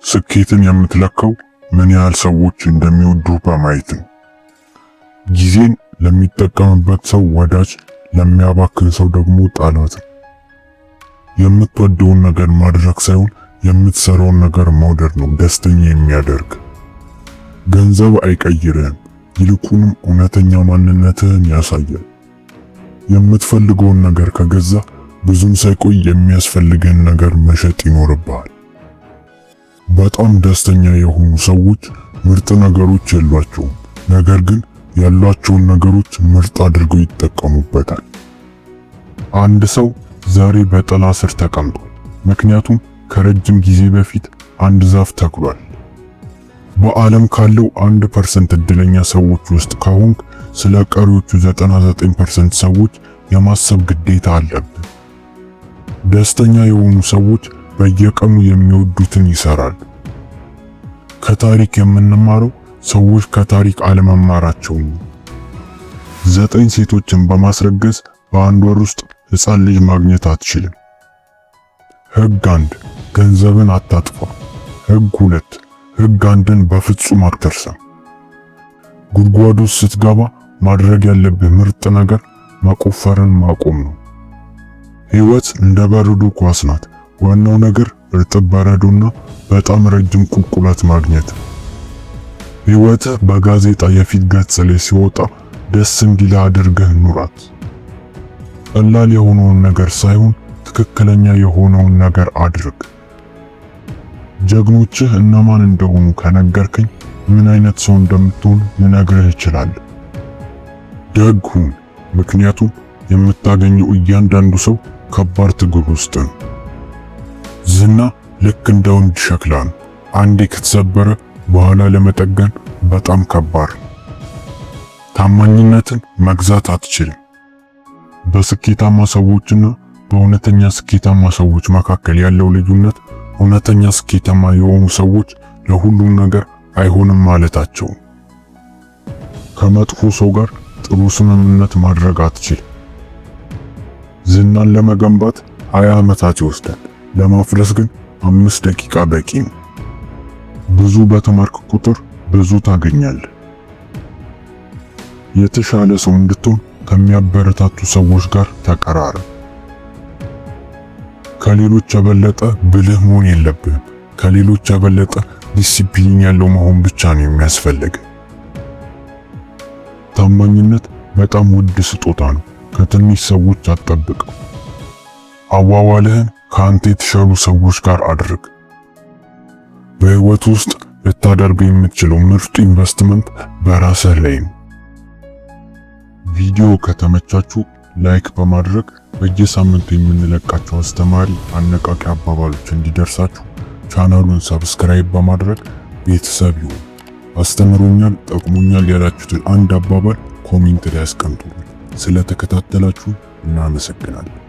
ስኬትን የምትለካው ምን ያህል ሰዎች እንደሚወዱህ በማየት ነው። ጊዜን ለሚጠቀምበት ሰው ወዳጅ፣ ለሚያባክን ሰው ደግሞ ጠላት ነው። የምትወደውን ነገር ማድረግ ሳይሆን የምትሰራውን ነገር መውደድ ነው ደስተኛ የሚያደርግ። ገንዘብ አይቀይርህም፣ ይልቁንም እውነተኛ ማንነትህን ያሳያል። የምትፈልገውን ነገር ከገዛ ብዙም ሳይቆይ የሚያስፈልግህን ነገር መሸጥ ይኖርብሃል። በጣም ደስተኛ የሆኑ ሰዎች ምርጥ ነገሮች የሏቸውም፣ ነገር ግን ያሏቸውን ነገሮች ምርጥ አድርገው ይጠቀሙበታል። አንድ ሰው ዛሬ በጥላ ስር ተቀምጧል፣ ምክንያቱም ከረጅም ጊዜ በፊት አንድ ዛፍ ተክሏል። በዓለም ካለው 1% እድለኛ ሰዎች ውስጥ ከሆንክ ስለ ቀሪዎቹ 99% ሰዎች የማሰብ ግዴታ አለብህ። ደስተኛ የሆኑ ሰዎች በየቀኑ የሚወዱትን ይሰራሉ። ከታሪክ የምንማረው ሰዎች ከታሪክ አለመማራቸው ነው። 9 ሴቶችን በማስረገዝ በአንድ ወር ውስጥ ሕፃን ልጅ ማግኘት አትችልም። ሕግ 1 ገንዘብን አታጥፋ። ሕግ 2 ሕግ 1ን በፍጹም አትርሳ። ጉድጓዱ ስትገባ ማድረግ ያለብህ ምርጥ ነገር መቆፈርን ማቆም ነው። ሕይወት እንደ በረዶ ኳስ ናት። ዋናው ነገር እርጥብ በረዶና በጣም ረጅም ቁልቁለት ማግኘት። ሕይወትህ በጋዜጣ የፊት ገጽ ላይ ሲወጣ ደስ እንዲልህ አድርገህ ኑራት። ቀላል የሆነውን ነገር ሳይሆን ትክክለኛ የሆነውን ነገር አድርግ። ጀግኖችህ እነማን እንደሆኑ ከነገርከኝ ምን አይነት ሰው እንደምትሆን ልነግርህ እችላለሁ። ደግ ሁን፣ ምክንያቱም የምታገኘው እያንዳንዱ ሰው ከባድ ትግል ውስጥ ነው። ዝና ልክ እንደ ወንድ ሸክላ ነው። አንዴ ከተሰበረ በኋላ ለመጠገን በጣም ከባድ ነው። ታማኝነትን መግዛት አትችልም። በስኬታማ ሰዎችና በእውነተኛ ስኬታማ ሰዎች መካከል ያለው ልዩነት እውነተኛ ስኬታማ የሆኑ ሰዎች ለሁሉም ነገር አይሆንም ማለታቸው። ከመጥፎ ሰው ጋር ጥሩ ስምምነት ማድረግ አትችልም። ዝናን ለመገንባት 20 ዓመታት ይወስዳል፣ ለማፍረስ ግን 5 ደቂቃ በቂ ነው። ብዙ በተማርክ ቁጥር ብዙ ታገኛለህ። የተሻለ ሰው እንድትሆን ከሚያበረታቱ ሰዎች ጋር ተቀራረብ። ከሌሎች የበለጠ ብልህ መሆን የለብህም። ከሌሎች የበለጠ ዲሲፕሊን ያለው መሆን ብቻ ነው የሚያስፈልግ። ታማኝነት በጣም ውድ ስጦታ ነው። ከትንሽ ሰዎች አትጠብቀው። አዋዋልህን ከአንተ የተሻሉ ሰዎች ጋር አድርግ። በህይወት ውስጥ ልታደርገው የምትችለው ምርጡ ኢንቨስትመንት በራስህ ላይ ነው። ቪዲዮ ከተመቻችሁ ላይክ በማድረግ በየሳምንቱ የምንለቃቸው አስተማሪ አነቃቂ አባባሎች እንዲደርሳችሁ ቻናሉን ሰብስክራይብ በማድረግ ቤተሰብ ይሁኑ። አስተምሮኛል፣ ጠቅሞኛል ያላችሁትን አንድ አባባል ኮሜንት ላይ አስቀምጡልኝ። ስለተከታተላችሁ እናመሰግናለን።